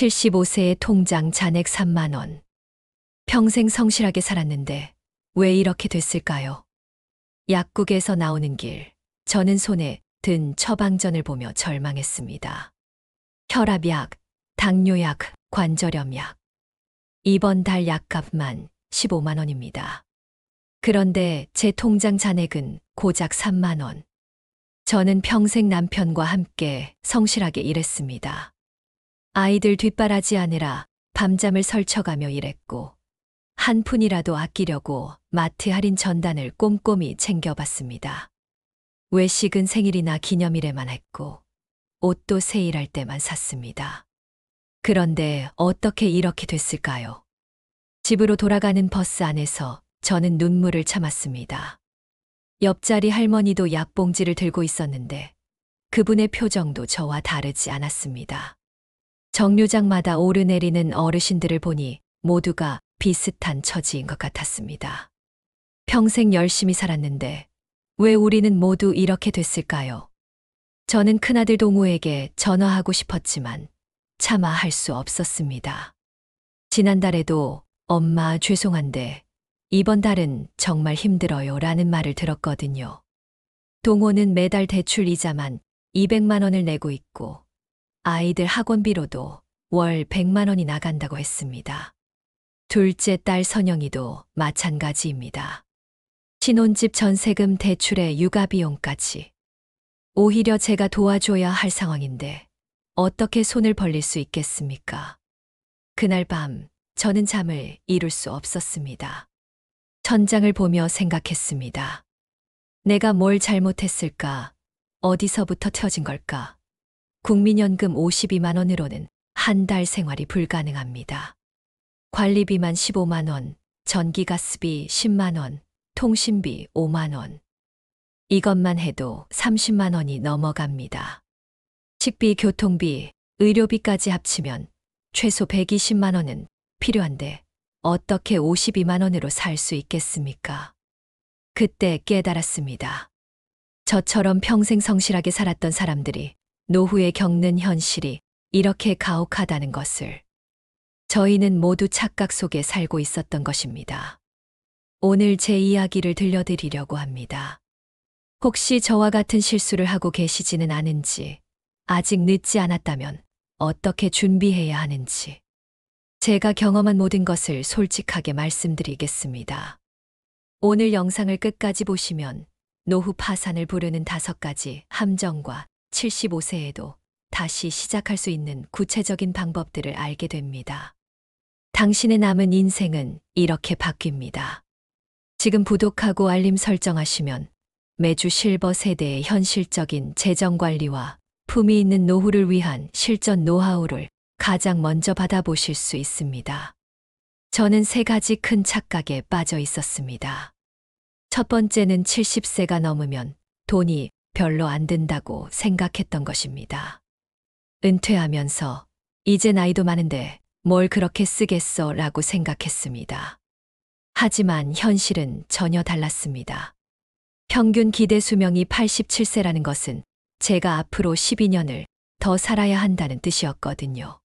75세의 통장 잔액 3만 원. 평생 성실하게 살았는데 왜 이렇게 됐을까요? 약국에서 나오는 길, 저는 손에 든 처방전을 보며 절망했습니다. 혈압약, 당뇨약, 관절염약. 이번 달 약값만 15만 원입니다. 그런데 제 통장 잔액은 고작 3만 원. 저는 평생 남편과 함께 성실하게 일했습니다. 아이들 뒷바라지하느라 밤잠을 설쳐가며 일했고, 한 푼이라도 아끼려고 마트 할인 전단을 꼼꼼히 챙겨봤습니다. 외식은 생일이나 기념일에만 했고, 옷도 세일할 때만 샀습니다. 그런데 어떻게 이렇게 됐을까요? 집으로 돌아가는 버스 안에서 저는 눈물을 참았습니다. 옆자리 할머니도 약봉지를 들고 있었는데 그분의 표정도 저와 다르지 않았습니다. 정류장마다 오르내리는 어르신들을 보니 모두가 비슷한 처지인 것 같았습니다. 평생 열심히 살았는데 왜 우리는 모두 이렇게 됐을까요? 저는 큰아들 동우에게 전화하고 싶었지만 차마 할 수 없었습니다. 지난달에도 엄마 죄송한데 이번 달은 정말 힘들어요 라는 말을 들었거든요. 동호는 매달 대출 이자만 200만 원을 내고 있고 아이들 학원비로도 월 100만 원이 나간다고 했습니다. 둘째 딸 선영이도 마찬가지입니다. 신혼집 전세금 대출에 육아비용까지. 오히려 제가 도와줘야 할 상황인데 어떻게 손을 벌릴 수 있겠습니까? 그날 밤 저는 잠을 이룰 수 없었습니다. 천장을 보며 생각했습니다. 내가 뭘 잘못했을까? 어디서부터 터진 걸까? 국민연금 52만 원으로는 한 달 생활이 불가능합니다. 관리비만 15만 원, 전기가스비 10만 원, 통신비 5만 원. 이것만 해도 30만 원이 넘어갑니다. 식비, 교통비, 의료비까지 합치면 최소 120만 원은 필요한데 어떻게 52만 원으로 살 수 있겠습니까? 그때 깨달았습니다. 저처럼 평생 성실하게 살았던 사람들이 노후에 겪는 현실이 이렇게 가혹하다는 것을. 저희는 모두 착각 속에 살고 있었던 것입니다. 오늘 제 이야기를 들려드리려고 합니다. 혹시 저와 같은 실수를 하고 계시지는 않은지, 아직 늦지 않았다면 어떻게 준비해야 하는지, 제가 경험한 모든 것을 솔직하게 말씀드리겠습니다. 오늘 영상을 끝까지 보시면 노후 파산을 부르는 5가지 함정과 75세에도 다시 시작할 수 있는 구체적인 방법들을 알게 됩니다. 당신의 남은 인생은 이렇게 바뀝니다. 지금 구독하고 알림 설정하시면 매주 실버 세대의 현실적인 재정 관리와 품위 있는 노후를 위한 실전 노하우를 가장 먼저 받아보실 수 있습니다. 저는 3가지 큰 착각에 빠져 있었습니다. 첫 번째는 70세가 넘으면 돈이 별로 안 든다고 생각했던 것입니다. 은퇴하면서 이제 나이도 많은데 뭘 그렇게 쓰겠어 라고 생각했습니다. 하지만 현실은 전혀 달랐습니다. 평균 기대 수명이 87세라는 것은 제가 앞으로 12년을 더 살아야 한다는 뜻이었거든요.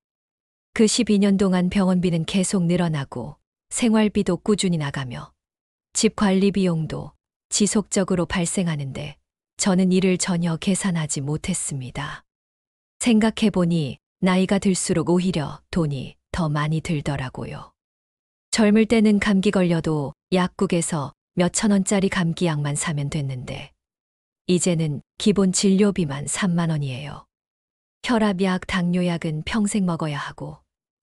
그 12년 동안 병원비는 계속 늘어나고 생활비도 꾸준히 나가며 집 관리 비용도 지속적으로 발생하는데 저는 이를 전혀 계산하지 못했습니다. 생각해보니 나이가 들수록 오히려 돈이 더 많이 들더라고요. 젊을 때는 감기 걸려도 약국에서 몇천 원짜리 감기약만 사면 됐는데 이제는 기본 진료비만 3만 원이에요. 혈압약, 당뇨약은 평생 먹어야 하고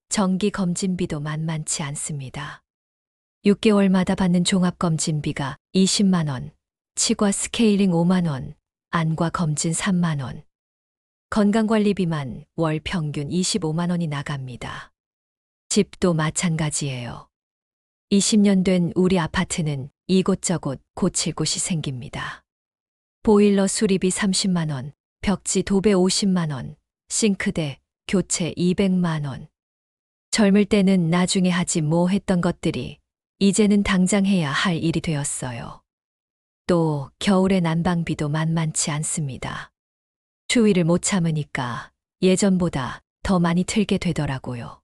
정기검진비도 만만치 않습니다. 6개월마다 받는 종합검진비가 20만 원, 치과 스케일링 5만 원, 안과 검진 3만 원. 건강관리비만 월 평균 25만 원이 나갑니다. 집도 마찬가지예요. 20년 된 우리 아파트는 이곳저곳 고칠 곳이 생깁니다. 보일러 수리비 30만 원, 벽지 도배 50만 원, 싱크대 교체 200만 원. 젊을 때는 나중에 하지 뭐 했던 것들이 이제는 당장 해야 할 일이 되었어요. 또 겨울에 난방비도 만만치 않습니다. 추위를 못 참으니까 예전보다 더 많이 틀게 되더라고요.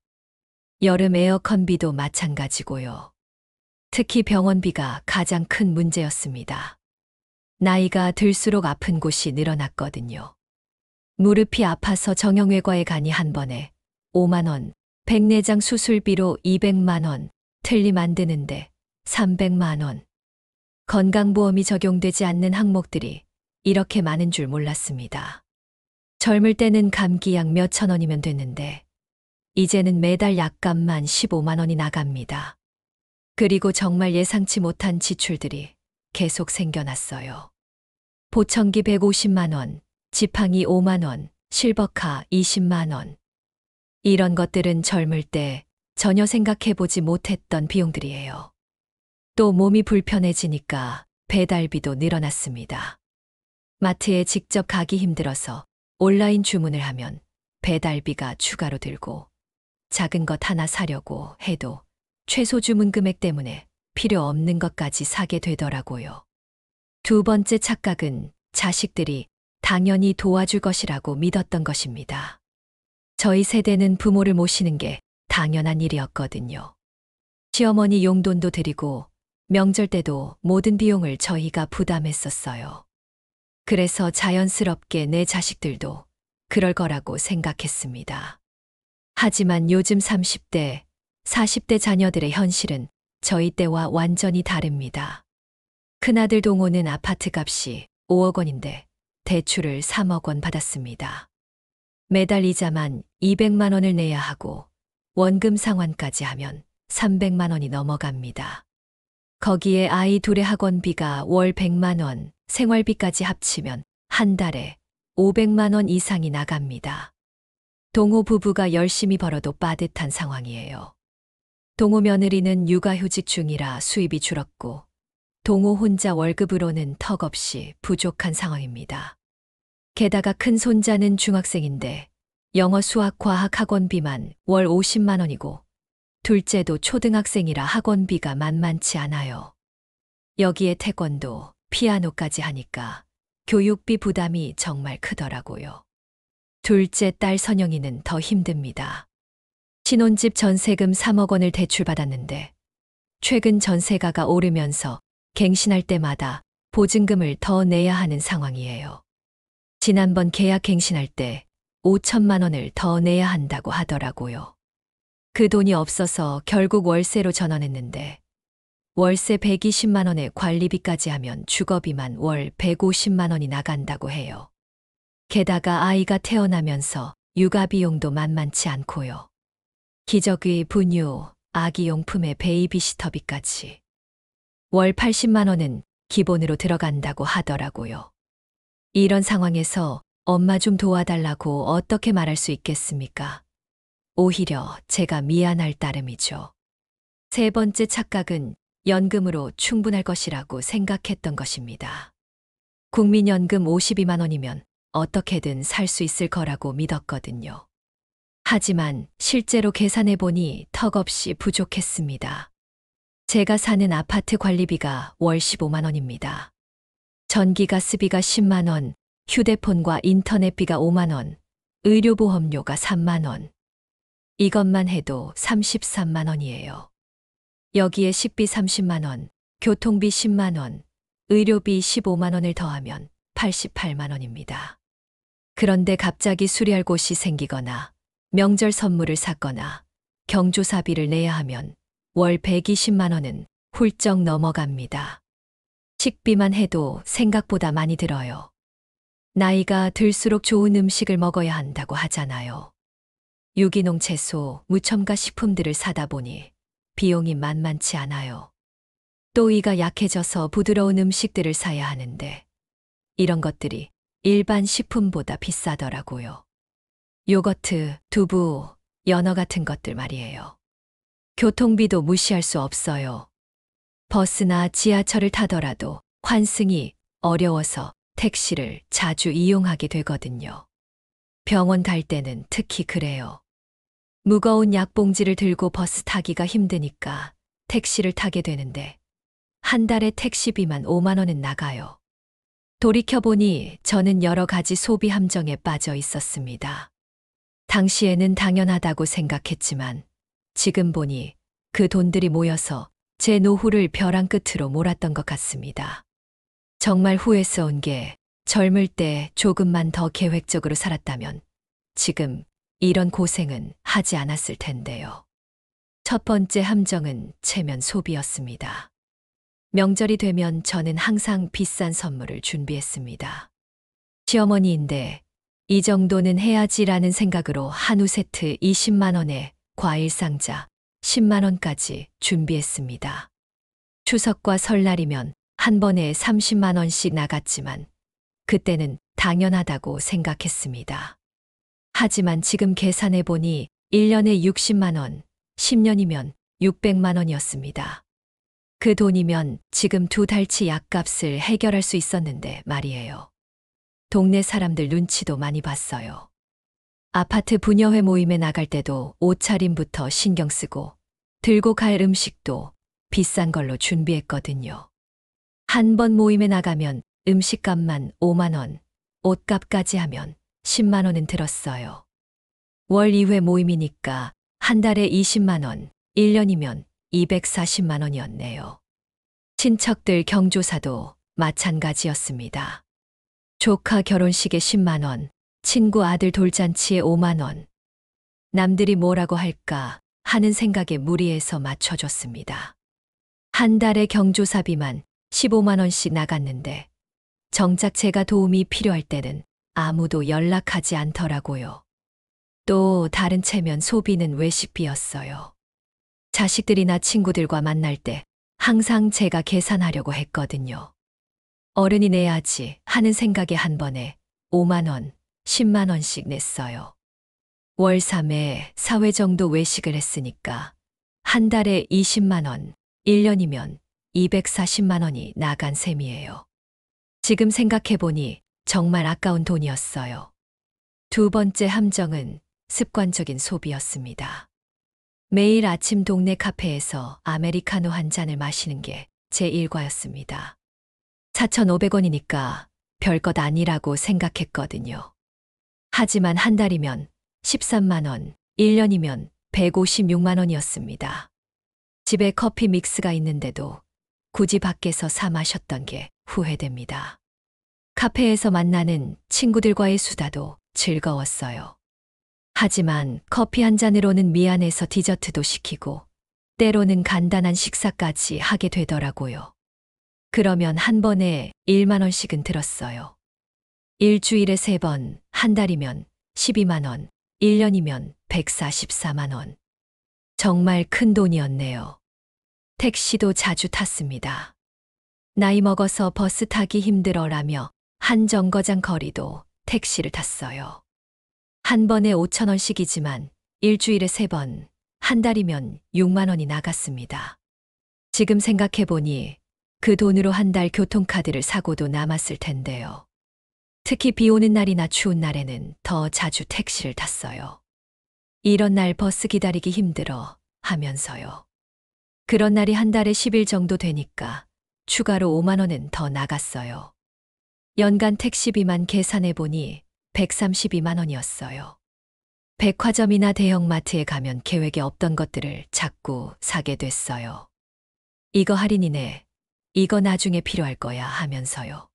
여름 에어컨비도 마찬가지고요. 특히 병원비가 가장 큰 문제였습니다. 나이가 들수록 아픈 곳이 늘어났거든요. 무릎이 아파서 정형외과에 가니 한 번에 5만 원, 백내장 수술비로 200만 원, 틀니 만드는데 300만 원. 건강보험이 적용되지 않는 항목들이 이렇게 많은 줄 몰랐습니다. 젊을 때는 감기약 몇천 원이면 됐는데 이제는 매달 약값만 15만 원이 나갑니다. 그리고 정말 예상치 못한 지출들이 계속 생겨났어요. 보청기 150만 원, 지팡이 5만 원, 실버카 20만 원. 이런 것들은 젊을 때 전혀 생각해보지 못했던 비용들이에요. 또 몸이 불편해지니까 배달비도 늘어났습니다. 마트에 직접 가기 힘들어서 온라인 주문을 하면 배달비가 추가로 들고 작은 것 하나 사려고 해도 최소 주문 금액 때문에 필요 없는 것까지 사게 되더라고요. 두 번째 착각은 자식들이 당연히 도와줄 것이라고 믿었던 것입니다. 저희 세대는 부모를 모시는 게 당연한 일이었거든요. 시어머니 용돈도 드리고 명절 때도 모든 비용을 저희가 부담했었어요. 그래서 자연스럽게 내 자식들도 그럴 거라고 생각했습니다. 하지만 요즘 30대, 40대 자녀들의 현실은 저희 때와 완전히 다릅니다. 큰아들 동호는 아파트 값이 5억 원인데 대출을 3억 원 받았습니다. 매달 이자만 200만 원을 내야 하고 원금 상환까지 하면 300만 원이 넘어갑니다. 거기에 아이 둘의 학원비가 월 100만 원, 생활비까지 합치면 한 달에 500만 원 이상이 나갑니다. 동호 부부가 열심히 벌어도 빠듯한 상황이에요. 동호 며느리는 육아휴직 중이라 수입이 줄었고 동호 혼자 월급으로는 턱없이 부족한 상황입니다. 게다가 큰 손자는 중학생인데 영어 수학 과학 학원비만 월 50만 원이고 둘째도 초등학생이라 학원비가 만만치 않아요. 여기에 태권도, 피아노까지 하니까 교육비 부담이 정말 크더라고요. 둘째 딸 선영이는 더 힘듭니다. 신혼집 전세금 3억 원을 대출받았는데 최근 전세가가 오르면서 갱신할 때마다 보증금을 더 내야 하는 상황이에요. 지난번 계약 갱신할 때 5천만 원을 더 내야 한다고 하더라고요. 그 돈이 없어서 결국 월세로 전환했는데 월세 120만 원에 관리비까지 하면 주거비만 월 150만 원이 나간다고 해요. 게다가 아이가 태어나면서 육아비용도 만만치 않고요. 기저귀, 분유, 아기용품의 베이비시터비까지 월 80만 원은 기본으로 들어간다고 하더라고요. 이런 상황에서 엄마 좀 도와달라고 어떻게 말할 수 있겠습니까? 오히려 제가 미안할 따름이죠. 세 번째 착각은 연금으로 충분할 것이라고 생각했던 것입니다. 국민연금 52만 원이면 어떻게든 살 수 있을 거라고 믿었거든요. 하지만 실제로 계산해보니 턱없이 부족했습니다. 제가 사는 아파트 관리비가 월 15만 원입니다. 전기 가스비가 10만 원, 휴대폰과 인터넷비가 5만 원, 의료보험료가 3만 원. 이것만 해도 33만 원이에요. 여기에 식비 30만 원, 교통비 10만 원, 의료비 15만 원을 더하면 88만 원입니다. 그런데 갑자기 수리할 곳이 생기거나 명절 선물을 샀거나 경조사비를 내야 하면 월 120만 원은 훌쩍 넘어갑니다. 식비만 해도 생각보다 많이 들어요. 나이가 들수록 좋은 음식을 먹어야 한다고 하잖아요. 유기농 채소, 무첨가 식품들을 사다 보니 비용이 만만치 않아요. 또 이가 약해져서 부드러운 음식들을 사야 하는데 이런 것들이 일반 식품보다 비싸더라고요. 요거트, 두부, 연어 같은 것들 말이에요. 교통비도 무시할 수 없어요. 버스나 지하철을 타더라도 환승이 어려워서 택시를 자주 이용하게 되거든요. 병원 갈 때는 특히 그래요. 무거운 약봉지를 들고 버스 타기가 힘드니까 택시를 타게 되는데 한 달에 택시비만 5만 원은 나가요. 돌이켜보니 저는 여러 가지 소비 함정에 빠져 있었습니다. 당시에는 당연하다고 생각했지만 지금 보니 그 돈들이 모여서 제 노후를 벼랑 끝으로 몰았던 것 같습니다. 정말 후회스러운 게 젊을 때 조금만 더 계획적으로 살았다면 지금 이런 고생은 하지 않았을 텐데요. 첫 번째 함정은 체면 소비였습니다. 명절이 되면 저는 항상 비싼 선물을 준비했습니다. 시어머니인데 이 정도는 해야지라는 생각으로 한우 세트 20만 원에 과일 상자 10만 원까지 준비했습니다. 추석과 설날이면 한 번에 30만 원씩 나갔지만 그때는 당연하다고 생각했습니다. 하지만 지금 계산해 보니 1년에 60만 원, 10년이면 600만 원이었습니다. 그 돈이면 지금 2달치 약값을 해결할 수 있었는데 말이에요. 동네 사람들 눈치도 많이 봤어요. 아파트 부녀회 모임에 나갈 때도 옷차림부터 신경 쓰고 들고 갈 음식도 비싼 걸로 준비했거든요. 한 번 모임에 나가면 음식값만 5만 원, 옷값까지 하면 10만 원은 들었어요. 월 2회 모임이니까 한 달에 20만 원, 1년이면 240만 원이었네요. 친척들 경조사도 마찬가지였습니다. 조카 결혼식에 10만 원, 친구 아들 돌잔치에 5만 원. 남들이 뭐라고 할까 하는 생각에 무리해서 맞춰줬습니다. 한 달에 경조사비만 15만 원씩 나갔는데 정작 제가 도움이 필요할 때는 아무도 연락하지 않더라고요. 또 다른 체면 소비는 외식비였어요. 자식들이나 친구들과 만날 때 항상 제가 계산하려고 했거든요. 어른이 내야지 하는 생각에 한 번에 5만 원, 10만 원씩 냈어요. 월 3회, 4회 정도 외식을 했으니까 한 달에 20만 원, 1년이면 240만 원이 나간 셈이에요. 지금 생각해보니 정말 아까운 돈이었어요. 두 번째 함정은 습관적인 소비였습니다. 매일 아침 동네 카페에서 아메리카노 한 잔을 마시는 게 제 일과였습니다. 4,500원이니까 별것 아니라고 생각했거든요. 하지만 한 달이면 13만 원, 1년이면 156만 원이었습니다. 집에 커피 믹스가 있는데도 굳이 밖에서 사 마셨던 게 후회됩니다. 카페에서 만나는 친구들과의 수다도 즐거웠어요. 하지만 커피 한 잔으로는 미안해서 디저트도 시키고 때로는 간단한 식사까지 하게 되더라고요. 그러면 한 번에 1만 원씩은 들었어요. 일주일에 3번, 한 달이면 12만 원, 1년이면 144만 원. 정말 큰 돈이었네요. 택시도 자주 탔습니다. 나이 먹어서 버스 타기 힘들어라며 한 정거장 거리도 택시를 탔어요. 한 번에 5천 원씩이지만 일주일에 3번, 한 달이면 6만 원이 나갔습니다. 지금 생각해보니 그 돈으로 한 달 교통카드를 사고도 남았을 텐데요. 특히 비 오는 날이나 추운 날에는 더 자주 택시를 탔어요. 이런 날 버스 기다리기 힘들어 하면서요. 그런 날이 한 달에 10일 정도 되니까 추가로 5만 원은 더 나갔어요. 연간 택시비만 계산해보니 132만 원이었어요. 백화점이나 대형마트에 가면 계획에 없던 것들을 자꾸 사게 됐어요. 이거 할인이네. 이거 나중에 필요할 거야 하면서요.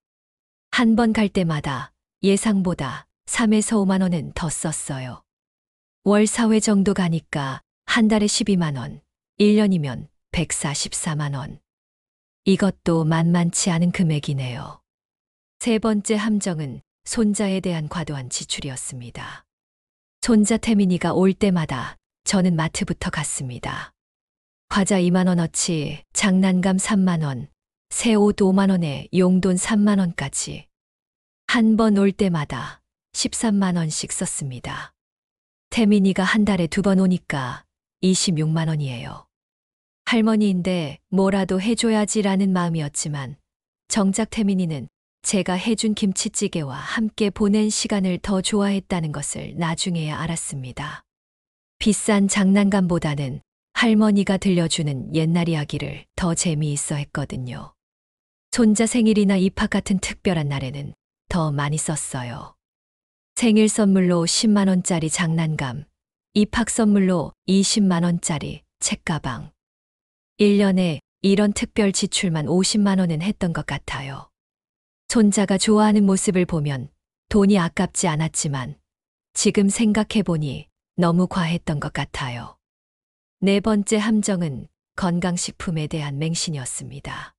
한 번 갈 때마다 예상보다 3에서 5만 원은 더 썼어요. 월 4회 정도 가니까 한 달에 12만 원, 1년이면 144만 원. 이것도 만만치 않은 금액이네요. 세 번째 함정은 손자에 대한 과도한 지출이었습니다. 손자 태민이가 올 때마다 저는 마트부터 갔습니다. 과자 2만 원어치, 장난감 3만 원, 새 옷 5만 원에 용돈 3만 원까지. 한 번 올 때마다 13만 원씩 썼습니다. 태민이가 한 달에 2번 오니까 26만 원이에요. 할머니인데 뭐라도 해줘야지라는 마음이었지만 정작 태민이는 제가 해준 김치찌개와 함께 보낸 시간을 더 좋아했다는 것을 나중에야 알았습니다. 비싼 장난감보다는 할머니가 들려주는 옛날 이야기를 더 재미있어 했거든요. 손자 생일이나 입학 같은 특별한 날에는 더 많이 썼어요. 생일 선물로 10만 원짜리 장난감, 입학 선물로 20만 원짜리 책가방. 1년에 이런 특별 지출만 50만 원은 했던 것 같아요. 손자가 좋아하는 모습을 보면 돈이 아깝지 않았지만 지금 생각해보니 너무 과했던 것 같아요. 네 번째 함정은 건강식품에 대한 맹신이었습니다.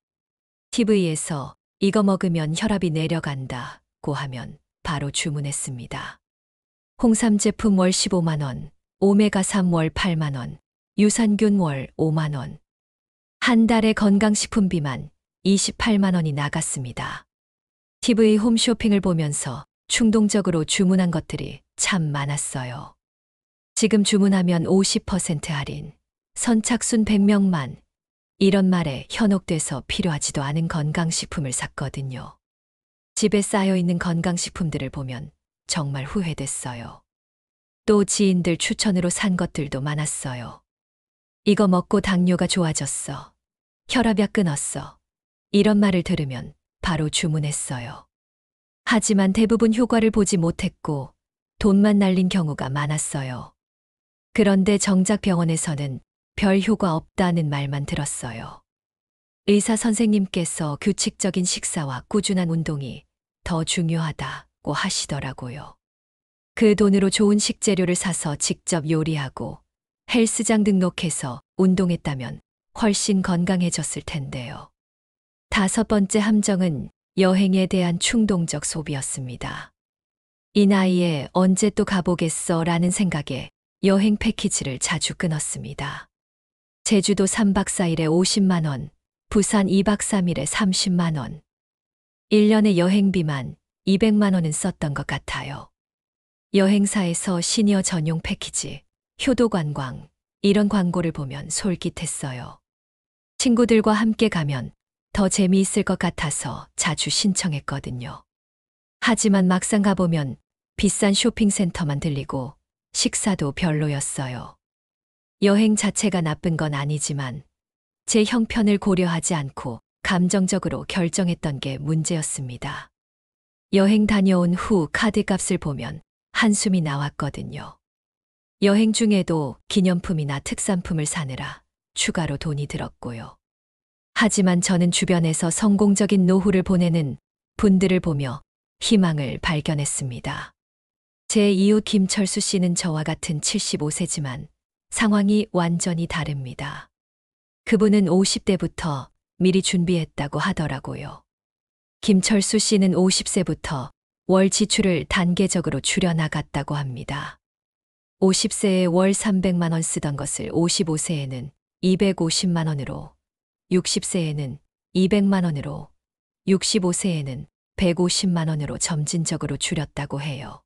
TV에서 이거 먹으면 혈압이 내려간다고 하면 바로 주문했습니다. 홍삼 제품 월 15만 원, 오메가3 월 8만 원, 유산균 월 5만 원. 한 달에 건강식품비만 28만 원이 나갔습니다. TV 홈쇼핑을 보면서 충동적으로 주문한 것들이 참 많았어요. 지금 주문하면 50% 할인, 선착순 100명만, 이런 말에 현혹돼서 필요하지도 않은 건강식품을 샀거든요. 집에 쌓여있는 건강식품들을 보면 정말 후회됐어요. 또 지인들 추천으로 산 것들도 많았어요. 이거 먹고 당뇨가 좋아졌어. 혈압약 끊었어. 이런 말을 들으면 바로 주문했어요. 하지만 대부분 효과를 보지 못했고 돈만 날린 경우가 많았어요. 그런데 정작 병원에서는 별 효과 없다는 말만 들었어요. 의사 선생님께서 규칙적인 식사와 꾸준한 운동이 더 중요하다고 하시더라고요. 그 돈으로 좋은 식재료를 사서 직접 요리하고 헬스장 등록해서 운동했다면 훨씬 건강해졌을 텐데요. 다섯 번째 함정은 여행에 대한 충동적 소비였습니다. 이 나이에 언제 또 가보겠어 라는 생각에 여행 패키지를 자주 끊었습니다. 제주도 3박 4일에 50만 원, 부산 2박 3일에 30만 원. 1년의 여행비만 200만 원은 썼던 것 같아요. 여행사에서 시니어 전용 패키지, 효도관광, 이런 광고를 보면 솔깃했어요. 친구들과 함께 가면 더 재미있을 것 같아서 자주 신청했거든요. 하지만 막상 가보면 비싼 쇼핑센터만 들리고 식사도 별로였어요. 여행 자체가 나쁜 건 아니지만 제 형편을 고려하지 않고 감정적으로 결정했던 게 문제였습니다. 여행 다녀온 후 카드값을 보면 한숨이 나왔거든요. 여행 중에도 기념품이나 특산품을 사느라 추가로 돈이 들었고요. 하지만 저는 주변에서 성공적인 노후를 보내는 분들을 보며 희망을 발견했습니다. 제 이웃 김철수 씨는 저와 같은 75세지만 상황이 완전히 다릅니다. 그분은 50대부터 미리 준비했다고 하더라고요. 김철수 씨는 50세부터 월 지출을 단계적으로 줄여나갔다고 합니다. 50세에 월 300만 원 쓰던 것을 55세에는 250만 원으로, 60세에는 200만 원으로, 65세에는 150만 원으로 점진적으로 줄였다고 해요.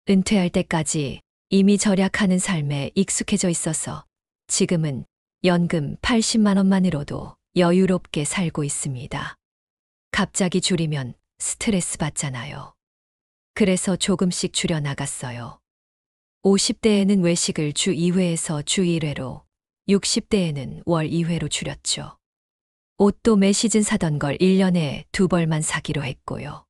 은퇴할 때까지 이미 절약하는 삶에 익숙해져 있어서 지금은 연금 80만 원만으로도 여유롭게 살고 있습니다. 갑자기 줄이면 스트레스 받잖아요. 그래서 조금씩 줄여나갔어요. 50대에는 외식을 주 2회에서 주 1회로, 60대에는 월 2회로 줄였죠. 옷도 매 시즌 사던 걸 1년에 2벌만 사기로 했고요.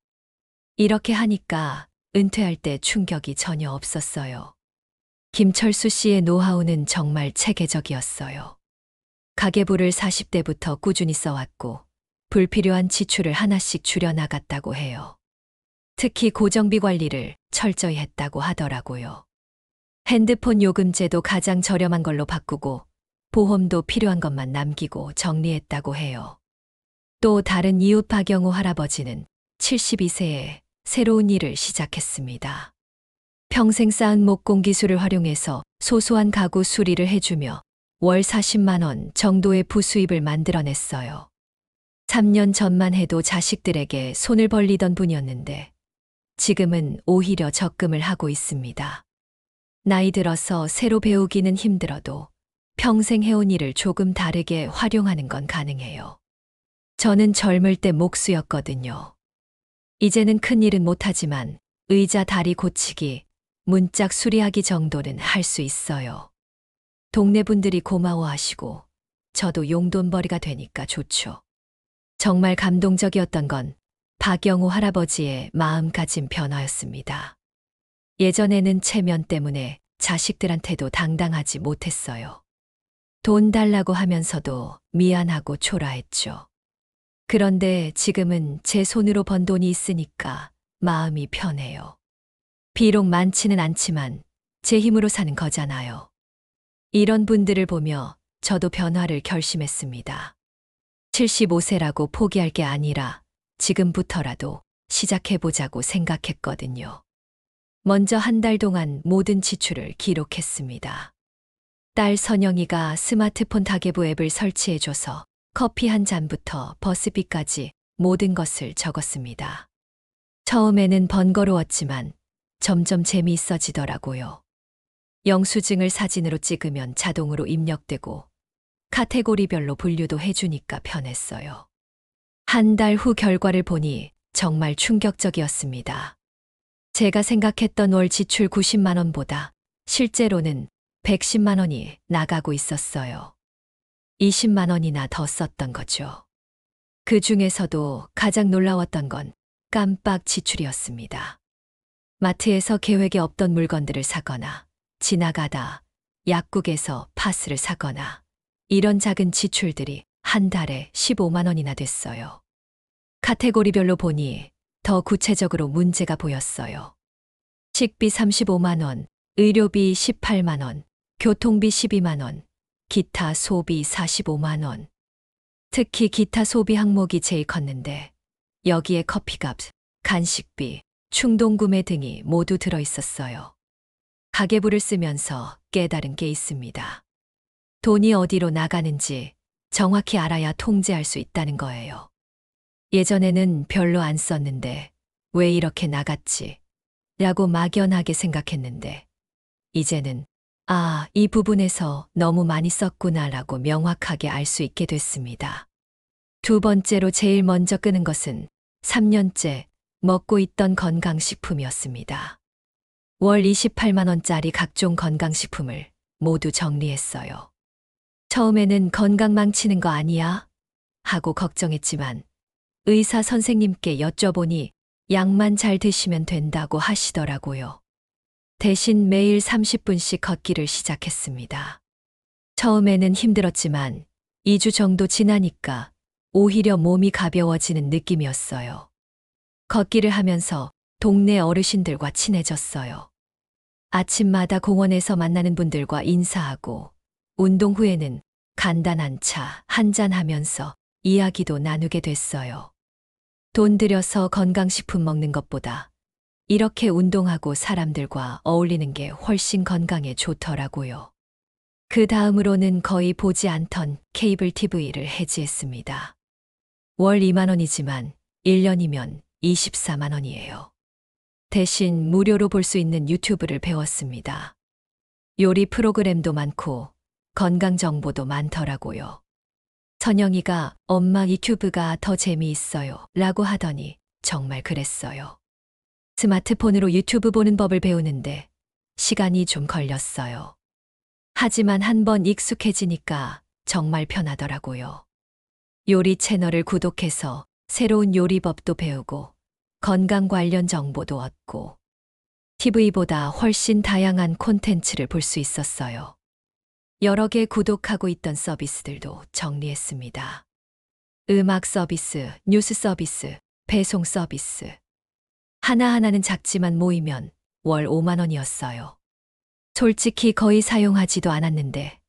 이렇게 하니까 은퇴할 때 충격이 전혀 없었어요. 김철수 씨의 노하우는 정말 체계적이었어요. 가계부를 40대부터 꾸준히 써왔고 불필요한 지출을 하나씩 줄여나갔다고 해요. 특히 고정비 관리를 철저히 했다고 하더라고요. 핸드폰 요금제도 가장 저렴한 걸로 바꾸고 보험도 필요한 것만 남기고 정리했다고 해요. 또 다른 이웃 박영호 할아버지는 72세에 새로운 일을 시작했습니다. 평생 쌓은 목공 기술을 활용해서 소소한 가구 수리를 해주며 월 40만 원 정도의 부수입을 만들어냈어요. 3년 전만 해도 자식들에게 손을 벌리던 분이었는데 지금은 오히려 적금을 하고 있습니다. 나이 들어서 새로 배우기는 힘들어도 평생 해온 일을 조금 다르게 활용하는 건 가능해요. 저는 젊을 때 목수였거든요. 이제는 큰 일은 못하지만 의자 다리 고치기, 문짝 수리하기 정도는 할 수 있어요. 동네 분들이 고마워하시고 저도 용돈벌이가 되니까 좋죠. 정말 감동적이었던 건 박영호 할아버지의 마음가짐 변화였습니다. 예전에는 체면 때문에 자식들한테도 당당하지 못했어요. 돈 달라고 하면서도 미안하고 초라했죠. 그런데 지금은 제 손으로 번 돈이 있으니까 마음이 편해요. 비록 많지는 않지만 제 힘으로 사는 거잖아요. 이런 분들을 보며 저도 변화를 결심했습니다. 75세라고 포기할 게 아니라 지금부터라도 시작해보자고 생각했거든요. 먼저 한 달 동안 모든 지출을 기록했습니다. 딸 선영이가 스마트폰 가계부 앱을 설치해줘서 커피 한 잔부터 버스비까지 모든 것을 적었습니다. 처음에는 번거로웠지만 점점 재미있어지더라고요. 영수증을 사진으로 찍으면 자동으로 입력되고 카테고리별로 분류도 해주니까 편했어요. 한 달 후 결과를 보니 정말 충격적이었습니다. 제가 생각했던 월 지출 90만 원보다 실제로는 110만 원이 나가고 있었어요. 20만 원이나 더 썼던 거죠. 그 중에서도 가장 놀라웠던 건 깜빡 지출이었습니다. 마트에서 계획에 없던 물건들을 사거나 지나가다 약국에서 파스를 사거나 이런 작은 지출들이 한 달에 15만 원이나 됐어요. 카테고리별로 보니 더 구체적으로 문제가 보였어요. 식비 35만 원, 의료비 18만 원, 교통비 12만 원, 기타 소비 45만 원. 특히 기타 소비 항목이 제일 컸는데 여기에 커피값, 간식비, 충동구매 등이 모두 들어 있었어요. 가계부를 쓰면서 깨달은 게 있습니다. 돈이 어디로 나가는지 정확히 알아야 통제할 수 있다는 거예요. 예전에는 별로 안 썼는데 왜 이렇게 나갔지? 라고 막연하게 생각했는데 이제는 이 부분에서 너무 많이 썼구나 라고 명확하게 알 수 있게 됐습니다. 두 번째로 제일 먼저 끄는 것은 3년째 먹고 있던 건강식품이었습니다. 월 28만 원짜리 각종 건강식품을 모두 정리했어요. 처음에는 건강 망치는 거 아니야? 하고 걱정했지만 의사 선생님께 여쭤보니 약만 잘 드시면 된다고 하시더라고요. 대신 매일 30분씩 걷기를 시작했습니다. 처음에는 힘들었지만 2주 정도 지나니까 오히려 몸이 가벼워지는 느낌이었어요. 걷기를 하면서 동네 어르신들과 친해졌어요. 아침마다 공원에서 만나는 분들과 인사하고 운동 후에는 간단한 차 한 잔 하면서 이야기도 나누게 됐어요. 돈 들여서 건강식품 먹는 것보다 이렇게 운동하고 사람들과 어울리는 게 훨씬 건강에 좋더라고요. 그 다음으로는 거의 보지 않던 케이블 TV를 해지했습니다. 월 2만 원이지만 1년이면 24만 원이에요. 대신 무료로 볼 수 있는 유튜브를 배웠습니다. 요리 프로그램도 많고 건강 정보도 많더라고요. 선영이가 엄마 유튜브가 더 재미있어요 라고 하더니 정말 그랬어요. 스마트폰으로 유튜브 보는 법을 배우는데 시간이 좀 걸렸어요. 하지만 한번 익숙해지니까 정말 편하더라고요. 요리 채널을 구독해서 새로운 요리법도 배우고 건강 관련 정보도 얻고 TV보다 훨씬 다양한 콘텐츠를 볼 수 있었어요. 여러 개 구독하고 있던 서비스들도 정리했습니다. 음악 서비스, 뉴스 서비스, 배송 서비스. 하나하나는 작지만 모이면 월 5만 원이었어요. 솔직히 거의 사용하지도 않았는데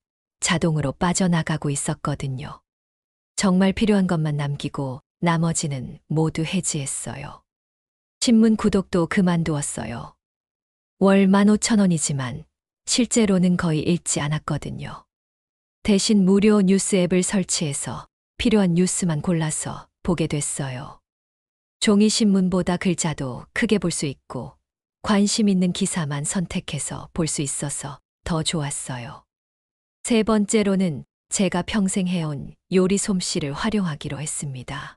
자동으로 빠져나가고 있었거든요. 정말 필요한 것만 남기고 나머지는 모두 해지했어요. 신문 구독도 그만두었어요. 월 15,000원이지만 실제로는 거의 읽지 않았거든요. 대신 무료 뉴스 앱을 설치해서 필요한 뉴스만 골라서 보게 됐어요. 종이 신문보다 글자도 크게 볼 수 있고 관심 있는 기사만 선택해서 볼 수 있어서 더 좋았어요. 세 번째로는 제가 평생 해온 요리 솜씨를 활용하기로 했습니다.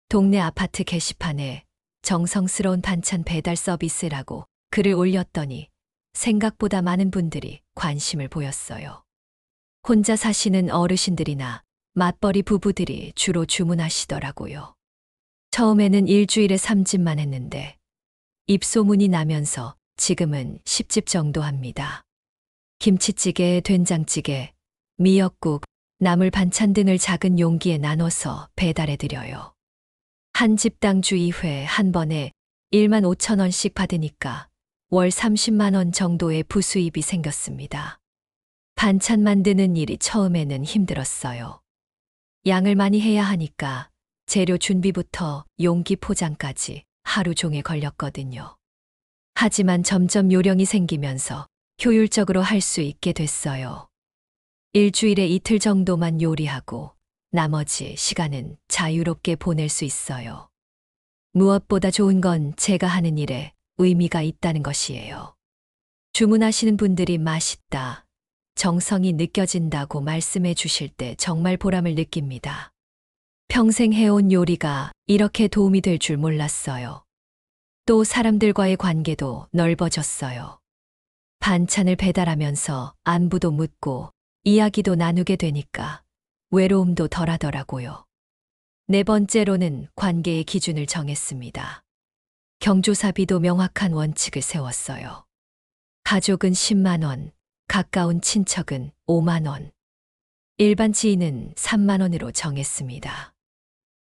동네 아파트 게시판에 정성스러운 반찬 배달 서비스라고 글을 올렸더니 생각보다 많은 분들이 관심을 보였어요. 혼자 사시는 어르신들이나 맞벌이 부부들이 주로 주문하시더라고요. 처음에는 일주일에 3집만 했는데 입소문이 나면서 지금은 10집 정도 합니다. 김치찌개, 된장찌개, 미역국, 나물 반찬 등을 작은 용기에 나눠서 배달해 드려요. 한 집당 주 2회 한 번에 1만 5천 원씩 받으니까 월 30만 원 정도의 부수입이 생겼습니다. 반찬 만드는 일이 처음에는 힘들었어요. 양을 많이 해야 하니까 재료 준비부터 용기 포장까지 하루 종일 걸렸거든요. 하지만 점점 요령이 생기면서 효율적으로 할 수 있게 됐어요. 일주일에 이틀 정도만 요리하고 나머지 시간은 자유롭게 보낼 수 있어요. 무엇보다 좋은 건 제가 하는 일에 의미가 있다는 것이에요. 주문하시는 분들이 맛있다, 정성이 느껴진다고 말씀해 주실 때 정말 보람을 느낍니다. 평생 해온 요리가 이렇게 도움이 될 줄 몰랐어요. 또 사람들과의 관계도 넓어졌어요. 반찬을 배달하면서 안부도 묻고 이야기도 나누게 되니까 외로움도 덜하더라고요. 네 번째로는 관계의 기준을 정했습니다. 경조사비도 명확한 원칙을 세웠어요. 가족은 10만 원, 가까운 친척은 5만 원, 일반 지인은 3만 원으로 정했습니다.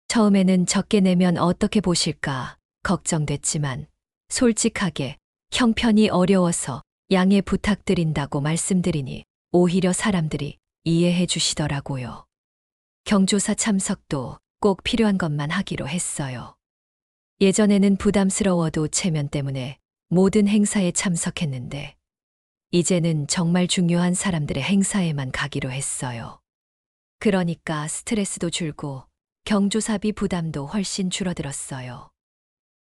처음에는 적게 내면 어떻게 보실까 걱정됐지만 솔직하게 형편이 어려워서 양해 부탁드린다고 말씀드리니 오히려 사람들이 이해해 주시더라고요. 경조사 참석도 꼭 필요한 것만 하기로 했어요. 예전에는 부담스러워도 체면 때문에 모든 행사에 참석했는데 이제는 정말 중요한 사람들의 행사에만 가기로 했어요. 그러니까 스트레스도 줄고 경조사비 부담도 훨씬 줄어들었어요.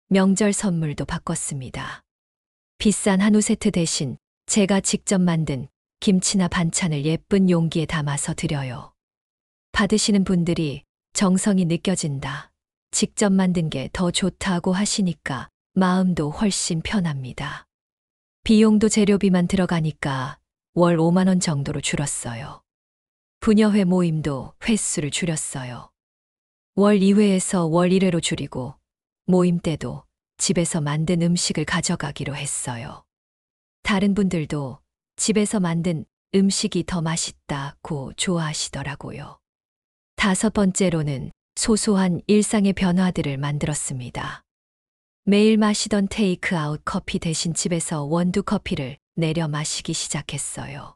명절 선물도 바꿨습니다. 비싼 한우 세트 대신 제가 직접 만든 김치나 반찬을 예쁜 용기에 담아서 드려요. 받으시는 분들이 정성이 느껴진다, 직접 만든 게 더 좋다고 하시니까 마음도 훨씬 편합니다. 비용도 재료비만 들어가니까 월 5만 원 정도로 줄었어요. 부녀회 모임도 횟수를 줄였어요. 월 2회에서 월 1회로 줄이고 모임 때도 집에서 만든 음식을 가져가기로 했어요. 다른 분들도 집에서 만든 음식이 더 맛있다고 좋아하시더라고요. 다섯 번째로는 소소한 일상의 변화들을 만들었습니다. 매일 마시던 테이크아웃 커피 대신 집에서 원두 커피를 내려 마시기 시작했어요.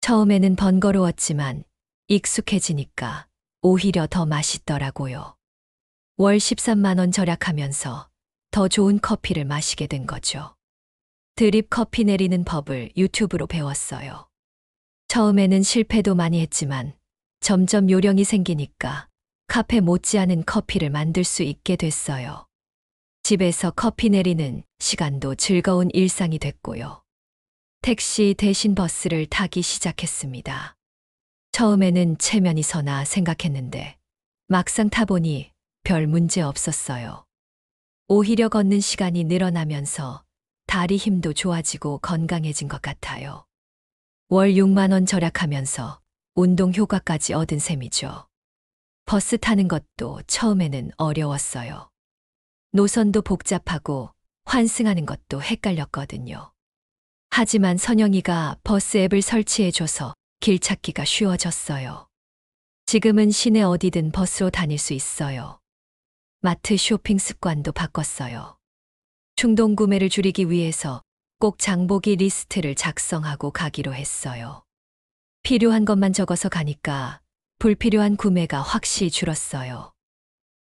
처음에는 번거로웠지만 익숙해지니까 오히려 더 맛있더라고요. 월 13만 원 절약하면서 더 좋은 커피를 마시게 된 거죠. 드립 커피 내리는 법을 유튜브로 배웠어요. 처음에는 실패도 많이 했지만 점점 요령이 생기니까 카페 못지않은 커피를 만들 수 있게 됐어요. 집에서 커피 내리는 시간도 즐거운 일상이 됐고요. 택시 대신 버스를 타기 시작했습니다. 처음에는 체면이 서나 생각했는데 막상 타보니 별 문제 없었어요. 오히려 걷는 시간이 늘어나면서 다리 힘도 좋아지고 건강해진 것 같아요. 월 6만 원 절약하면서 운동 효과까지 얻은 셈이죠. 버스 타는 것도 처음에는 어려웠어요. 노선도 복잡하고 환승하는 것도 헷갈렸거든요. 하지만 선영이가 버스 앱을 설치해줘서 길 찾기가 쉬워졌어요. 지금은 시내 어디든 버스로 다닐 수 있어요. 마트 쇼핑 습관도 바꿨어요. 충동 구매를 줄이기 위해서 꼭 장보기 리스트를 작성하고 가기로 했어요. 필요한 것만 적어서 가니까 불필요한 구매가 확실히 줄었어요.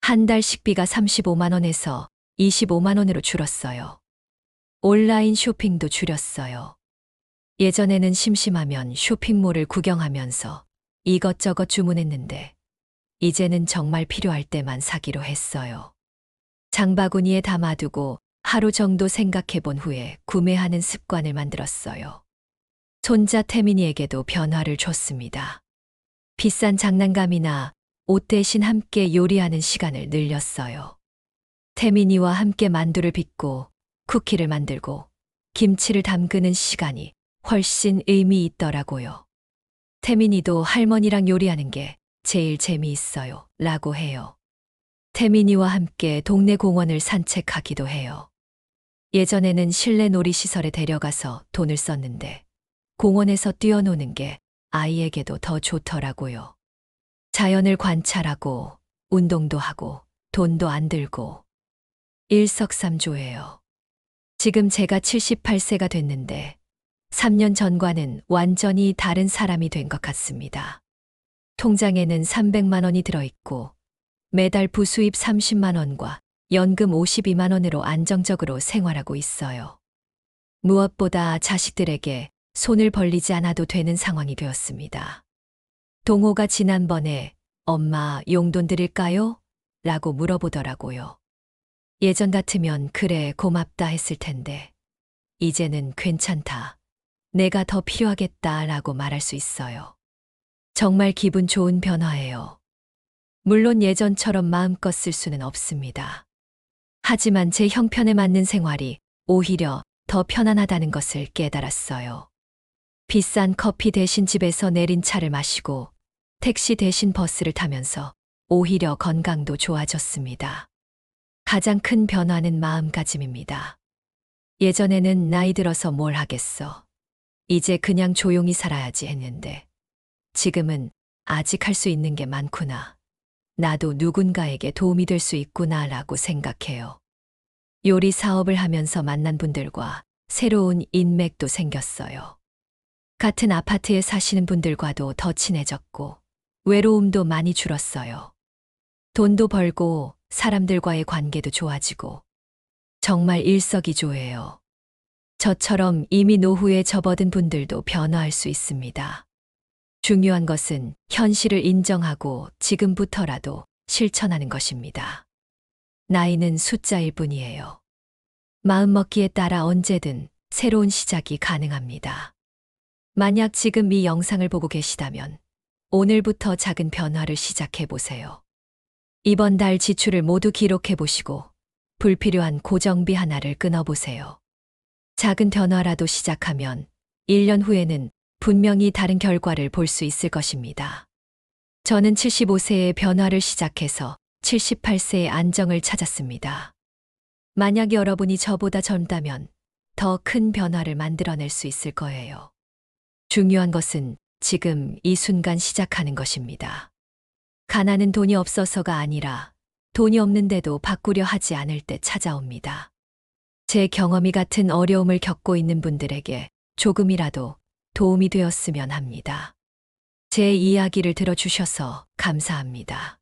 한 달 식비가 35만 원에서 25만 원으로 줄었어요. 온라인 쇼핑도 줄였어요. 예전에는 심심하면 쇼핑몰을 구경하면서 이것저것 주문했는데 이제는 정말 필요할 때만 사기로 했어요. 장바구니에 담아두고 하루 정도 생각해 본 후에 구매하는 습관을 만들었어요. 손자 태민이에게도 변화를 줬습니다. 비싼 장난감이나 옷 대신 함께 요리하는 시간을 늘렸어요. 태민이와 함께 만두를 빚고 쿠키를 만들고 김치를 담그는 시간이 훨씬 의미 있더라고요. 태민이도 할머니랑 요리하는 게 제일 재미있어요 라고 해요. 태민이와 함께 동네 공원을 산책하기도 해요. 예전에는 실내 놀이시설에 데려가서 돈을 썼는데 공원에서 뛰어노는 게 아이에게도 더 좋더라고요. 자연을 관찰하고 운동도 하고 돈도 안 들고 일석삼조예요. 지금 제가 78세가 됐는데 3년 전과는 완전히 다른 사람이 된 것 같습니다. 통장에는 300만 원이 들어있고 매달 부수입 30만 원과 연금 52만 원으로 안정적으로 생활하고 있어요. 무엇보다 자식들에게 손을 벌리지 않아도 되는 상황이 되었습니다. 동호가 지난번에 엄마 용돈 드릴까요? 라고 물어보더라고요. 예전 같으면 그래 고맙다 했을 텐데 이제는 괜찮다. 내가 더 필요하겠다 라고 말할 수 있어요. 정말 기분 좋은 변화예요. 물론 예전처럼 마음껏 쓸 수는 없습니다. 하지만 제 형편에 맞는 생활이 오히려 더 편안하다는 것을 깨달았어요. 비싼 커피 대신 집에서 내린 차를 마시고 택시 대신 버스를 타면서 오히려 건강도 좋아졌습니다. 가장 큰 변화는 마음가짐입니다. 예전에는 나이 들어서 뭘 하겠어. 이제 그냥 조용히 살아야지 했는데 지금은 아직 할 수 있는 게 많구나. 나도 누군가에게 도움이 될 수 있구나 라고 생각해요. 요리 사업을 하면서 만난 분들과 새로운 인맥도 생겼어요. 같은 아파트에 사시는 분들과도 더 친해졌고 외로움도 많이 줄었어요. 돈도 벌고 사람들과의 관계도 좋아지고 정말 일석이조예요. 저처럼 이미 노후에 접어든 분들도 변화할 수 있습니다. 중요한 것은 현실을 인정하고 지금부터라도 실천하는 것입니다. 나이는 숫자일 뿐이에요. 마음먹기에 따라 언제든 새로운 시작이 가능합니다. 만약 지금 이 영상을 보고 계시다면 오늘부터 작은 변화를 시작해 보세요. 이번 달 지출을 모두 기록해 보시고 불필요한 고정비 하나를 끊어 보세요. 작은 변화라도 시작하면 1년 후에는 분명히 다른 결과를 볼 수 있을 것입니다. 저는 75세에 변화를 시작해서 78세의 안정을 찾았습니다. 만약 여러분이 저보다 젊다면 더 큰 변화를 만들어낼 수 있을 거예요. 중요한 것은 지금 이 순간 시작하는 것입니다. 가난은 돈이 없어서가 아니라 돈이 없는데도 바꾸려 하지 않을 때 찾아옵니다. 제 경험이 같은 어려움을 겪고 있는 분들에게 조금이라도 도움이 되었으면 합니다. 제 이야기를 들어주셔서 감사합니다.